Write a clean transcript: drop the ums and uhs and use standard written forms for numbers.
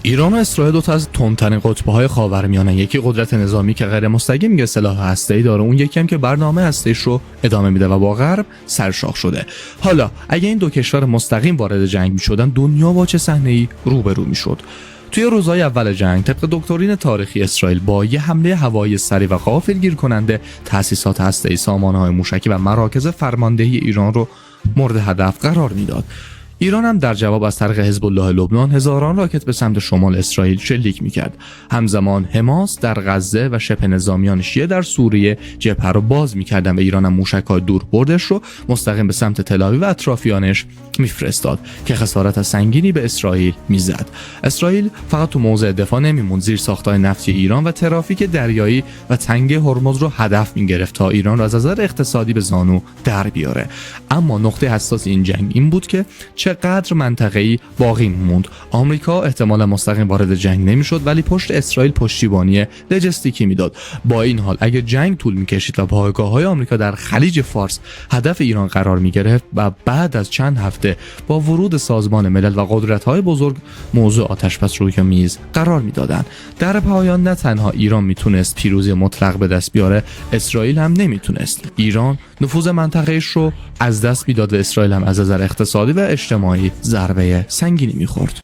ایران و اسرائیل دو تا از تندترین قطب‌های خاورمیانه، یکی قدرت نظامی که غیر مستقیم یه سلاح هسته‌ای داره، اون یکی هم که برنامه هسته‌ایش رو ادامه میده و با غرب سرشاخ شده. حالا اگه این دو کشور مستقیم وارد جنگ میشدن، دنیا با چه صحنه‌ای روبرو میشد؟ توی روزهای اول جنگ طبق دکترین تاریخی اسرائیل با یه حمله هوایی سریع و غافلگیر کننده تأسیسات هسته‌ای، سامانه‌های موشکی و مراکز فرماندهی ایران رو مورد هدف قرار میداد. ایران هم در جواب از طریق حزب الله لبنان هزاران راکت به سمت شمال اسرائیل شلیک میکرد. همزمان حماس در غزه و شبه نظامیان شیعه در سوریه جبهه رو باز میکردن و ایران هم موشک‌های دوربردش رو مستقیم به سمت تل‌آویو و اطرافیانش میفرستاد که خسارت سنگینی به اسرائیل میزد. اسرائیل فقط تو موضع دفاع نمیموند، زیر ساخت‌های نفتی ایران و ترافیک دریایی و تنگه هرمز رو هدف میگرفت تا ایران رو از نظر اقتصادی به زانو در بیاره. اما نقطه حساس این جنگ این بود که چقدر منطقه‌ای باقی موند. آمریکا احتمالا مستقیم وارد جنگ نمیشد، ولی پشت اسرائیل پشتیبانی لوجستیکی میداد. با این حال اگه جنگ طول میکشید و پایگاه‌های آمریکا در خلیج فارس هدف ایران قرار میگرفت و بعد از چند هفته با ورود سازمان ملل و قدرت‌های بزرگ موضوع آتش‌بس روی میز قرار میدادند، در پایان نه تنها ایران میتونست پیروزی مطلق به دست بیاره، اسرائیل هم نمیتونست. ایران نفوذ منطقه‌ایش رو از دست میداد و اسرائیل هم از نظر اقتصادی و اجتماعی ضربه سنگینی میخورد.